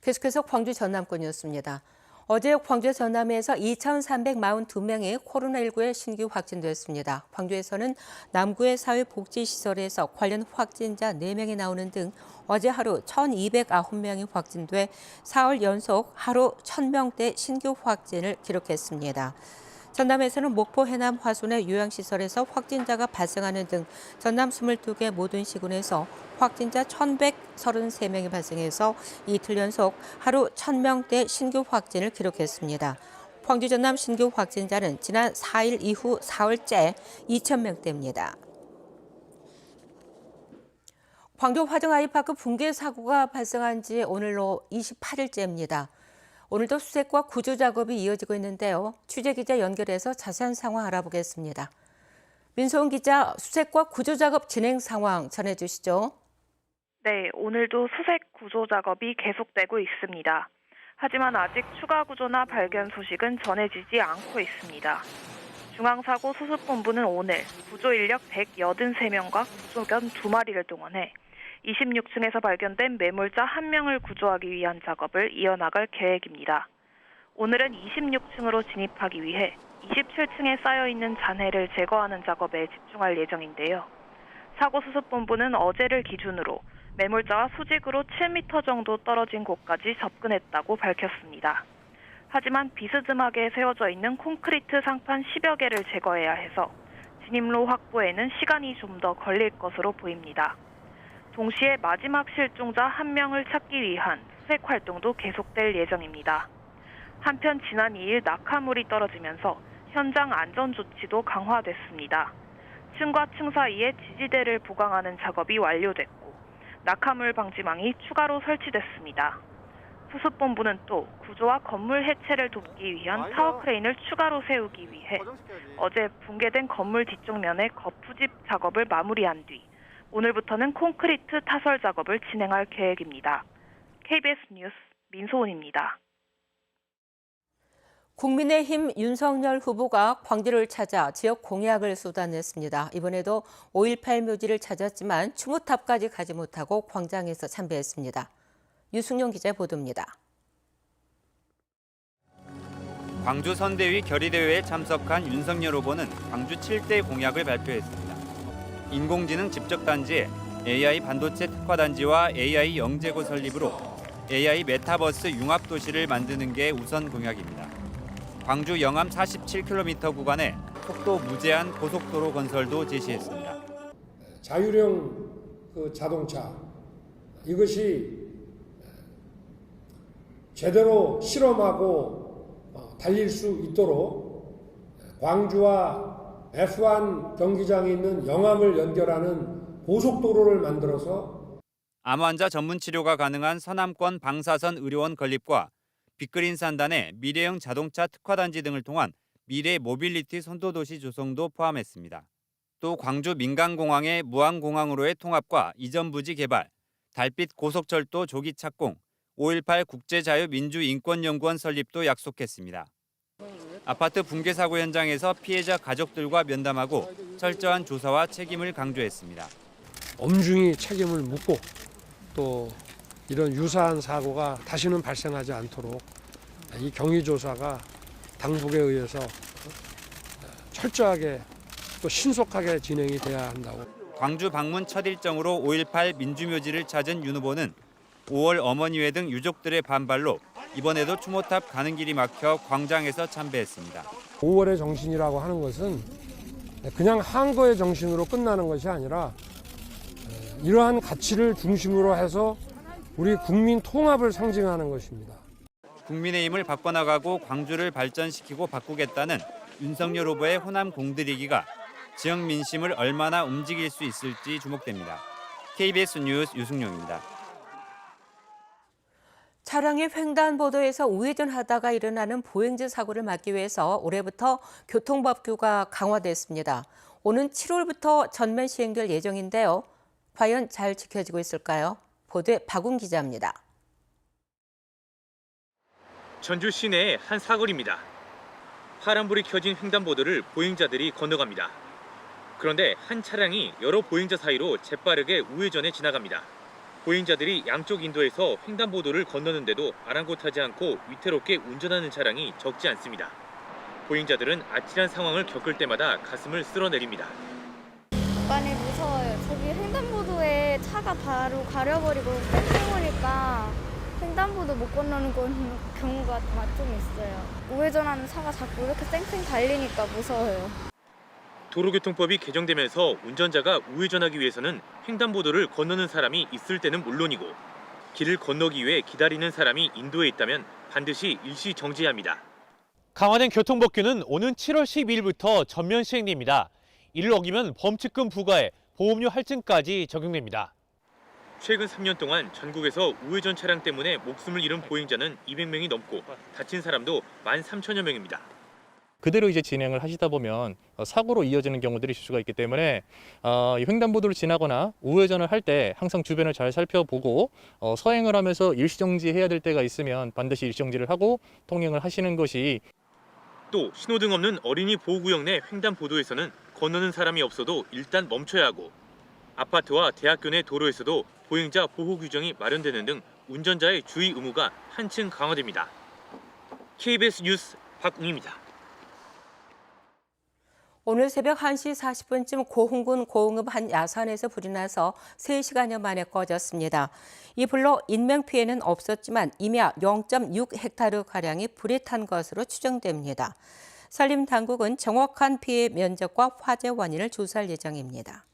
계속해서 광주 전남권이었습니다. 어제 광주 전남에서 2,342명이 코로나19에 신규 확진됐습니다. 광주에서는 남구의 사회복지시설에서 관련 확진자 4명이 나오는 등 어제 하루 1,209명이 확진돼 4월 연속 하루 1,000명대 신규 확진을 기록했습니다. 전남에서는 목포 해남 화순의 요양시설에서 확진자가 발생하는 등 전남 22개 모든 시군에서 확진자 1,133명이 발생해서 이틀 연속 하루 1,000명대 신규 확진을 기록했습니다. 광주 전남 신규 확진자는 지난 4일 이후 4월째 2,000명대입니다. 광주 화정 아이파크 붕괴 사고가 발생한 지 오늘로 28일째입니다. 오늘도 수색과 구조 작업이 이어지고 있는데요. 취재기자 연결해서 자세한 상황 알아보겠습니다. 민소은 기자, 수색과 구조 작업 진행 상황 전해주시죠. 네, 오늘도 수색 구조 작업이 계속되고 있습니다. 하지만 아직 추가 구조나 발견 소식은 전해지지 않고 있습니다. 중앙사고 수습본부는 오늘 구조 인력 183명과 구조견 2마리를 동원해 26층에서 발견된 매몰자 1명을 구조하기 위한 작업을 이어나갈 계획입니다. 오늘은 26층으로 진입하기 위해 27층에 쌓여있는 잔해를 제거하는 작업에 집중할 예정인데요. 사고수습본부는 어제를 기준으로 매몰자와 수직으로 7m 정도 떨어진 곳까지 접근했다고 밝혔습니다. 하지만 비스듬하게 세워져 있는 콘크리트 상판 10여 개를 제거해야 해서 진입로 확보에는 시간이 좀 더 걸릴 것으로 보입니다. 동시에 마지막 실종자 1명을 찾기 위한 수색 활동도 계속될 예정입니다. 한편 지난 2일 낙하물이 떨어지면서 현장 안전 조치도 강화됐습니다. 층과 층 사이에 지지대를 보강하는 작업이 완료됐고 낙하물 방지망이 추가로 설치됐습니다. 수습본부는 또 구조와 건물 해체를 돕기 위한 타워 크레인을 추가로 세우기 위해 어제 붕괴된 건물 뒤쪽면의 거푸집 작업을 마무리한 뒤 오늘부터는 콘크리트 타설 작업을 진행할 계획입니다. KBS 뉴스 민소은입니다. 국민의힘 윤석열 후보가 광주를 찾아 지역 공약을 쏟아냈습니다. 이번에도 5.18 묘지를 찾았지만 추모탑까지 가지 못하고 광장에서 참배했습니다. 유승용 기자의 보도입니다. 광주 선대위 결의대회에 참석한 윤석열 후보는 광주 7대 공약을 발표했습니다. 인공지능 집적단지에 AI 반도체 특화단지와 AI 영재고 설립으로 AI 메타버스 융합도시를 만드는 게 우선 공약입니다. 광주 영암 47km 구간에 속도 무제한 고속도로 건설도 제시했습니다. 자율형 자동차 이것이 제대로 실험하고 달릴 수 있도록 광주와 F1 경기장에 있는 영암을 연결하는 고속도로를 만들어서 암 환자 전문 치료가 가능한 서남권 방사선 의료원 건립과 빅그린 산단의 미래형 자동차 특화단지 등을 통한 미래 모빌리티 선도도시 조성도 포함했습니다. 또 광주 민간공항의 무안공항으로의 통합과 이전 부지 개발, 달빛 고속철도 조기 착공, 5.18 국제자유민주인권연구원 설립도 약속했습니다. 아파트 붕괴 사고 현장에서 피해자 가족들과 면담하고 철저한 조사와 책임을 강조했습니다. 엄중히 책임을 묻고 또 이런 유사한 사고가 다시는 발생하지 않도록 이 경위조사가 당국에 의해서 철저하게 또 신속하게 진행이 돼야 한다고. 광주 방문 첫 일정으로 5.18 민주묘지를 찾은 윤 후보는 5월 어머니회 등 유족들의 반발로 이번에도 추모탑 가는 길이 막혀 광장에서 참배했습니다. 5월의 정신이라고 하는 것은 그냥 항거의 정신으로 끝나는 것이 아니라 이러한 가치를 중심으로 해서 우리 국민 통합을 상징하는 것입니다. 국민의힘을 바꿔나가고 광주를 발전시키고 바꾸겠다는 윤석열 후보의 호남 공들이기가 지역 민심을 얼마나 움직일 수 있을지 주목됩니다. KBS 뉴스 유승용입니다. 차량이 횡단보도에서 우회전하다가 일어나는 보행자 사고를 막기 위해서 올해부터 교통법규가 강화됐습니다. 오는 7월부터 전면 시행될 예정인데요. 과연 잘 지켜지고 있을까요? 보도에 박웅 기자입니다. 전주 시내의 한 사거리입니다. 파란불이 켜진 횡단보도를 보행자들이 건너갑니다. 그런데 한 차량이 여러 보행자 사이로 재빠르게 우회전해 지나갑니다. 보행자들이 양쪽 인도에서 횡단보도를 건너는데도 아랑곳하지 않고 위태롭게 운전하는 차량이 적지 않습니다. 보행자들은 아찔한 상황을 겪을 때마다 가슴을 쓸어내립니다. 많이 무서워요. 저기 횡단보도에 차가 바로 가려버리고 뺑뺑 오니까 횡단보도 못 건너는 경우가 좀 있어요. 우회전하는 차가 자꾸 이렇게 쌩쌩 달리니까 무서워요. 도로교통법이 개정되면서 운전자가 우회전하기 위해서는 횡단보도를 건너는 사람이 있을 때는 물론이고 길을 건너기 위해 기다리는 사람이 인도에 있다면 반드시 일시 정지해야 합니다. 강화된 교통법규는 오는 7월 12일부터 전면 시행됩니다. 이를 어기면 범칙금 부과에 보험료 할증까지 적용됩니다. 최근 3년 동안 전국에서 우회전 차량 때문에 목숨을 잃은 보행자는 200명이 넘고 다친 사람도 13,000여 명입니다. 그대로 이제 진행을 하시다 보면 사고로 이어지는 경우들이 있을 수가 있기 때문에 횡단보도를 지나거나 우회전을 할 때 항상 주변을 잘 살펴보고 서행을 하면서 일시정지해야 될 때가 있으면 반드시 일시정지를 하고 통행을 하시는 것이. 또 신호등 없는 어린이 보호구역 내 횡단보도에서는 건너는 사람이 없어도 일단 멈춰야 하고 아파트와 대학교 내 도로에서도 보행자 보호 규정이 마련되는 등 운전자의 주의 의무가 한층 강화됩니다. KBS 뉴스 박웅입니다. 오늘 새벽 1시 40분쯤 고흥군 고흥읍 한 야산에서 불이 나서 3시간여 만에 꺼졌습니다. 이 불로 인명피해는 없었지만 임야 0.6헥타르가량이 불이 탄 것으로 추정됩니다. 산림당국은 정확한 피해 면적과 화재 원인을 조사할 예정입니다.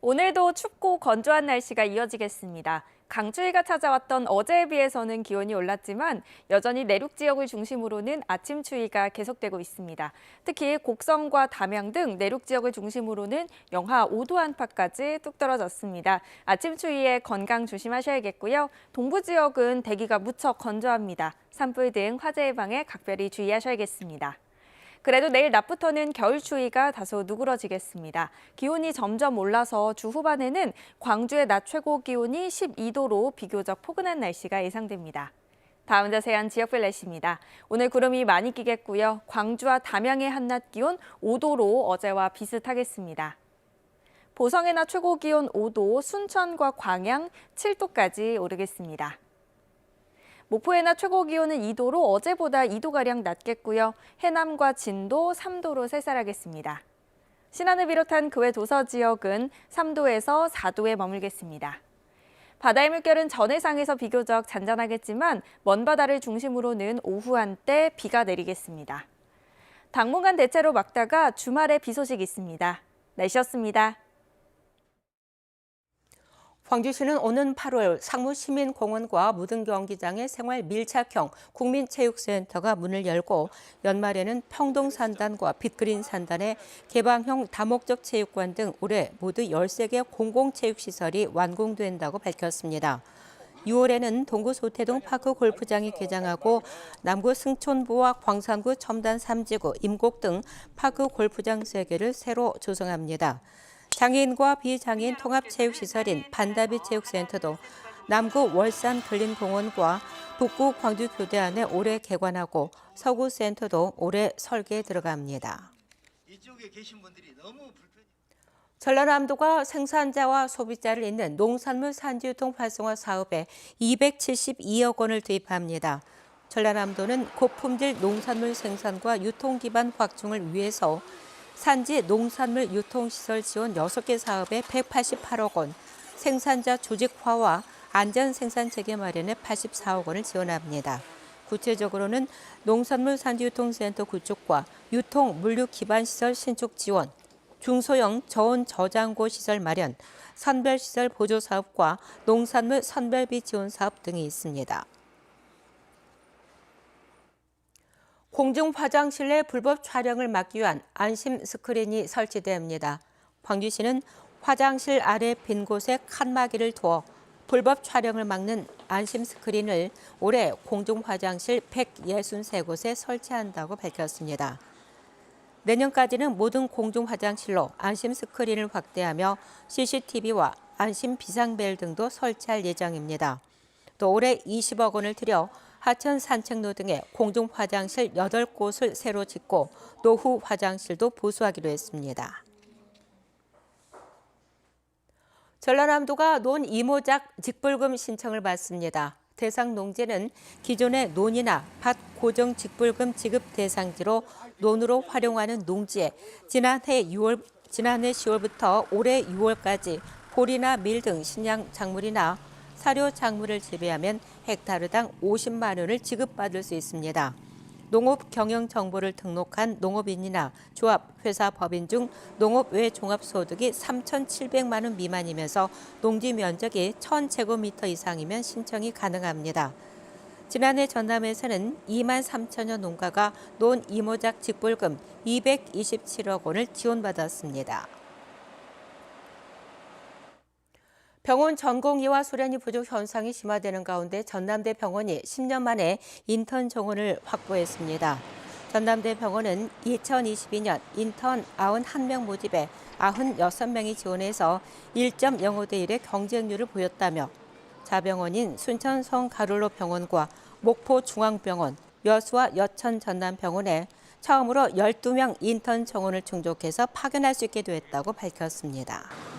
오늘도 춥고 건조한 날씨가 이어지겠습니다. 강추위가 찾아왔던 어제에 비해서는 기온이 올랐지만 여전히 내륙 지역을 중심으로는 아침 추위가 계속되고 있습니다. 특히 곡성과 담양 등 내륙 지역을 중심으로는 영하 5도 안팎까지 뚝 떨어졌습니다. 아침 추위에 건강 조심하셔야겠고요. 동부 지역은 대기가 무척 건조합니다. 산불 등 화재 예방에 각별히 주의하셔야겠습니다. 그래도 내일 낮부터는 겨울 추위가 다소 누그러지겠습니다. 기온이 점점 올라서 주 후반에는 광주의 낮 최고 기온이 12도로 비교적 포근한 날씨가 예상됩니다. 다음 자세한 지역별 날씨입니다. 오늘 구름이 많이 끼겠고요. 광주와 담양의 한낮 기온 5도로 어제와 비슷하겠습니다. 보성의 낮 최고 기온 5도, 순천과 광양 7도까지 오르겠습니다. 목포의 낮 최고 기온은 2도로 어제보다 2도가량 낮겠고요. 해남과 진도 3도로 쌀쌀하겠습니다. 신안을 비롯한 그 외 도서 지역은 3도에서 4도에 머물겠습니다. 바다의 물결은 전해상에서 비교적 잔잔하겠지만 먼 바다를 중심으로는 오후 한때 비가 내리겠습니다. 당분간 대체로 맑다가 주말에 비 소식 있습니다. 날씨였습니다. 광주시는 오는 8월 상무시민공원과 무등경기장의 생활 밀착형 국민체육센터가 문을 열고 연말에는 평동산단과 빅그린 산단의 개방형 다목적 체육관 등 올해 모두 13개 공공체육시설이 완공된다고 밝혔습니다. 6월에는 동구 소태동 파크 골프장이 개장하고 남구 승촌부와 광산구 첨단 3지구, 임곡 등 파크 골프장 3개를 새로 조성합니다. 장애인과 비장애인 통합체육시설인 반다비 체육센터도 남구 월산 근린공원과 북구 광주교대안에 올해 개관하고 서구 센터도 올해 설계에 들어갑니다. 이쪽에 계신 분들이 너무 전라남도가 생산자와 소비자를 잇는 농산물 산지유통 활성화 사업에 272억 원을 투입합니다. 전라남도는 고품질 농산물 생산과 유통 기반 확충을 위해서 산지 농산물 유통시설 지원 6개 사업에 188억 원, 생산자 조직화와 안전 생산 체계 마련에 84억 원을 지원합니다. 구체적으로는 농산물 산지유통센터 구축과 유통 물류 기반 시설 신축 지원, 중소형 저온 저장고 시설 마련, 선별시설 보조 사업과 농산물 선별비 지원 사업 등이 있습니다. 공중 화장실 내 불법 촬영을 막기 위한 안심 스크린이 설치됩니다. 광주시는 화장실 아래 빈 곳에 칸막이를 두어 불법 촬영을 막는 안심 스크린을 올해 공중 화장실 163곳에 설치한다고 밝혔습니다. 내년까지는 모든 공중 화장실로 안심 스크린을 확대하며 CCTV와 안심 비상벨 등도 설치할 예정입니다. 또 올해 20억 원을 들여 하천 산책로 등의 공중 화장실 8곳을 새로 짓고 노후 화장실도 보수하기로 했습니다. 전라남도가 논 이모작 직불금 신청을 받습니다. 대상 농지는 기존의 논이나 밭 고정 직불금 지급 대상지로 논으로 활용하는 농지에 지난해 10월부터 올해 6월까지 보리나 밀 등 신양 작물이나 사료 작물을 재배하면 헥타르당 50만 원을 지급받을 수 있습니다. 농업 경영 정보를 등록한 농업인이나 조합, 회사 법인 중 농업 외 종합소득이 3,700만 원 미만이면서 농지 면적이 1,000제곱미터 이상이면 신청이 가능합니다. 지난해 전남에서는 2만 3천여 농가가 논 이모작 직불금 227억 원을 지원받았습니다. 병원 전공의와 수련이 부족 현상이 심화되는 가운데 전남대 병원이 10년 만에 인턴 정원을 확보했습니다. 전남대 병원은 2022년 인턴 91명 모집에 96명이 지원해서 1.05대 1의 경쟁률을 보였다며 자병원인 순천성 가롤로 병원과 목포중앙병원, 여수와 여천 전남병원에 처음으로 12명 인턴 정원을 충족해서 파견할 수 있게 됐다고 밝혔습니다.